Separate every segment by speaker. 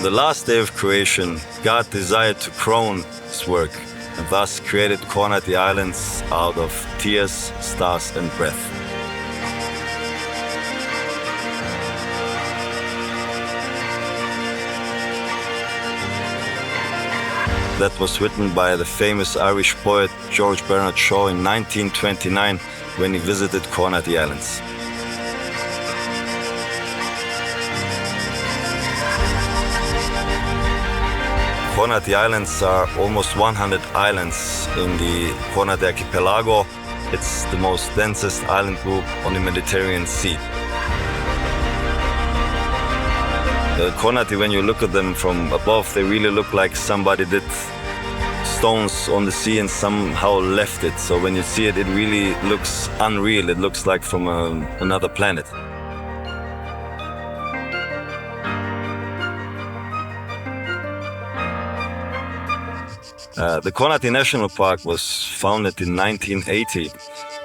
Speaker 1: On the last day of creation, God desired to crown His work and thus created Kornati Islands out of tears, stars and breath. That was written by the famous Irish poet George Bernard Shaw in 1929 when he visited Kornati Islands. Kornati Islands are almost 100 islands in the Kornati archipelago. It's the most densest island group on the Mediterranean Sea. The Kornati, when you look at them from above, they really look like somebody did stones on the sea and somehow left it. So when you see it, it really looks unreal. It looks like from another planet. The Kornati National Park was founded in 1980.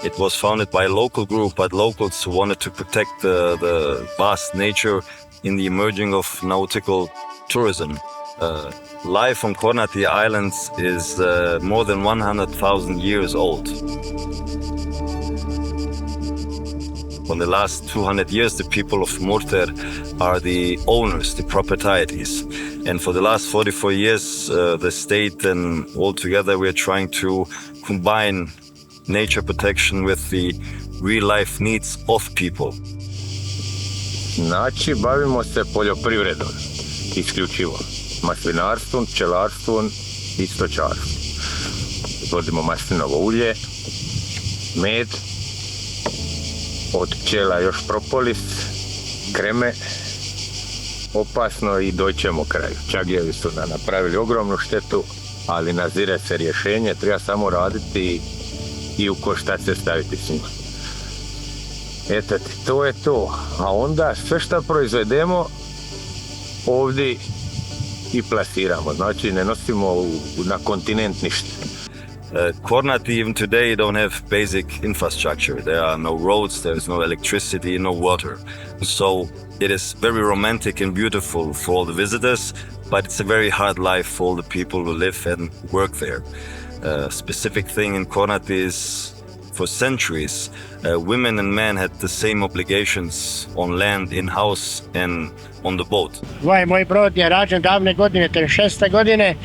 Speaker 1: It was founded by a local group, but locals who wanted to protect the vast nature in the emerging of nautical tourism. Life on Kornati Islands is more than 100,000 years old. For the last 200 years, the people of Murter are the owners, the proprietaries. And for the last 44 years, the state and all together, we're trying to combine nature protection with the real life needs of people.
Speaker 2: Znači, bavimo se poljoprivredom, isključivo. Maslinarstvom, pčelarstvom i stočarstvom. Vodimo maslinovo ulje, med, od pčela još propolis, kreme, opasno i doćemo kraju. Čagljevi su nam napravili ogromnu štetu, ali nazire se rješenje, treba samo raditi i u koštac se staviti s njima. Eto ti, to je to. A onda sve što proizvedemo ovdje i plasiramo. Znači ne nosimo na kontinent ništa.
Speaker 1: Kornati even today don't have basic infrastructure. There are no roads, there is no electricity, no water. So it is very romantic and beautiful for all the visitors, but it's a very hard life for all the people who live and work there. Specific thing in Kornati is for centuries, women and men had the same obligations on land, in house and on the boat.
Speaker 3: Ovaj moj brod je rađen davne godine, 36. godine.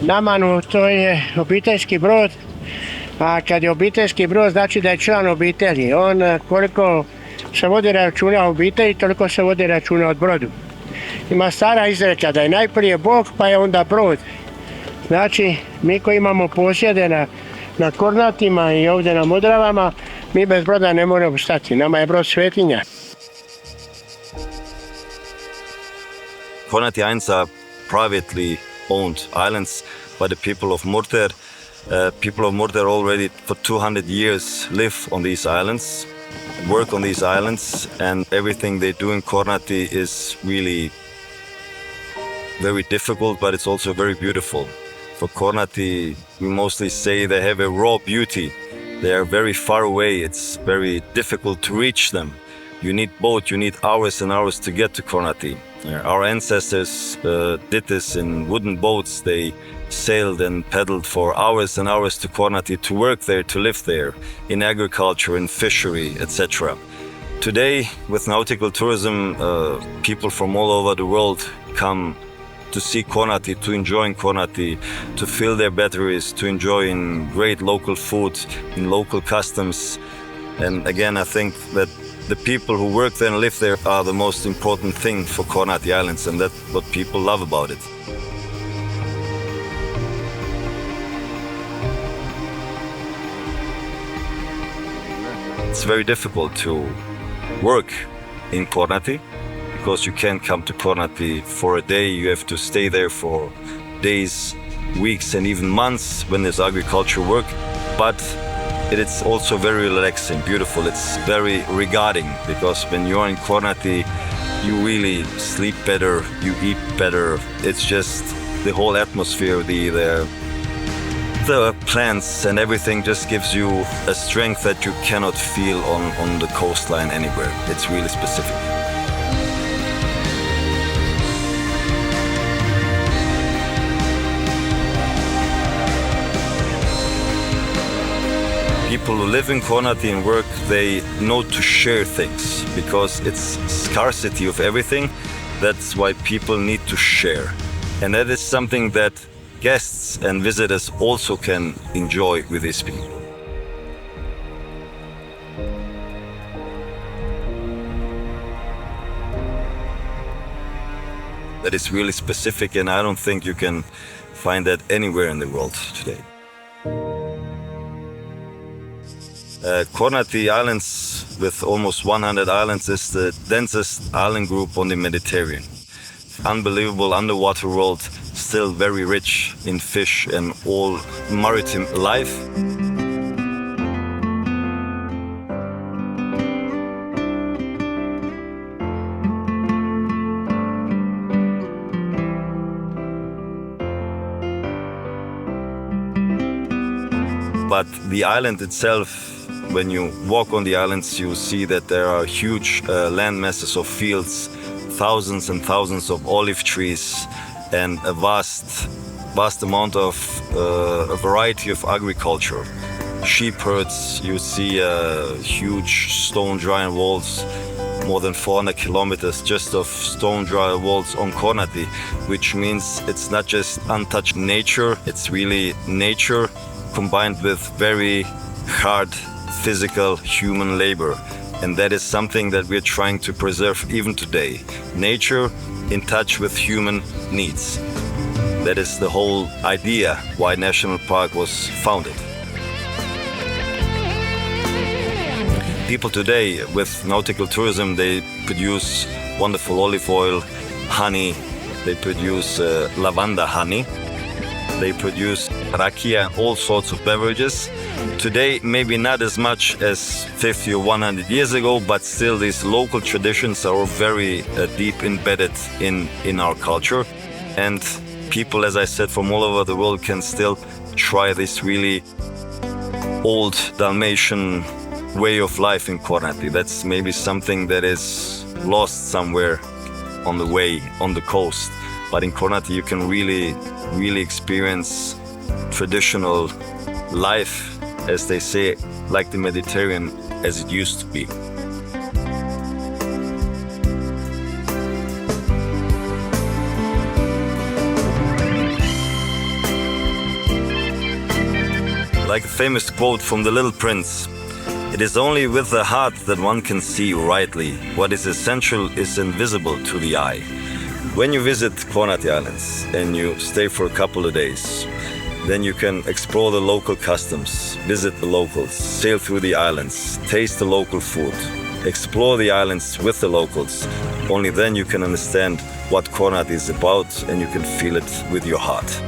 Speaker 3: Namanu to je obiteljski brod, a kad je obiteljski brod znači da je član obitelji. On koliko se vodi računa o obitelji, toliko se vodi računa od brodu. Ima stara izreka da je najprije Bog pa je onda brod. Znači mi koji imamo posjede na Kornatima i ovdje na Modravama, mi bez broda ne moramo stati, nama je brod svetinja.
Speaker 1: Kornati Islands are privately owned islands by the people of Murter. People of Murter already for 200 years live on these islands, work on these islands, and everything they do in Kornati is really very difficult, but it's also very beautiful. For Kornati, we mostly say they have a raw beauty. They are very far away. It's very difficult to reach them. You need boat, you need hours and hours to get to Kornati. Our ancestors did this in wooden boats. They sailed and paddled for hours and hours to Kornati to work there, to live there, in agriculture, in fishery, etc. Today, with nautical tourism, people from all over the world come to see Kornati, to enjoy Kornati, to fill their batteries, to enjoy in great local food, in local customs. And again, I think that the people who work there and live there are the most important thing for Kornati Islands, and that's what people love about it. It's very difficult to work in Kornati because you can't come to Kornati for a day. You have to stay there for days, weeks, and even months when there's agriculture work. But it is also very relaxing, beautiful. It's very regarding because when you're in Kornati, you really sleep better, you eat better. It's just the whole atmosphere, the plants and everything just gives you a strength that you cannot feel on the coastline anywhere. It's really specific. People who live in Kornati and work, they know to share things because it's scarcity of everything. That's why people need to share. And that is something that guests and visitors also can enjoy with these people. That is really specific, and I don't think you can find that anywhere in the world today. Kornati Islands, with almost 100 islands, is the densest island group on the Mediterranean. Unbelievable underwater world, still very rich in fish and all maritime life. But the island itself, when you walk on the islands, you see that there are huge land masses of fields, thousands and thousands of olive trees, and a vast amount of a variety of agriculture. Sheep herds, you see huge stone dry walls, more than 400 kilometers just of stone dry walls on Kornati, which means it's not just untouched nature, it's really nature combined with very hard physical human labor. And that is something that we're trying to preserve even today. Nature in touch with human needs. That is the whole idea why National Park was founded. People today with nautical tourism, they produce wonderful olive oil, honey, they produce lavender honey, they produce rakia and all sorts of beverages. Today, maybe not as much as 50 or 100 years ago, but still these local traditions are very deep embedded in our culture. And people, as I said, from all over the world can still try this really old Dalmatian way of life in Kornati. That's maybe something that is lost somewhere on the way, on the coast. But in Kornati, you can really experience traditional life, as they say, like the Mediterranean as it used to be. Like a famous quote from The Little Prince, "It is only with the heart that one can see rightly. What is essential is invisible to the eye." When you visit Kornati Islands and you stay for a couple of days, then you can explore the local customs, visit the locals, sail through the islands, taste the local food, explore the islands with the locals. Only then you can understand what Kornati is about and you can feel it with your heart.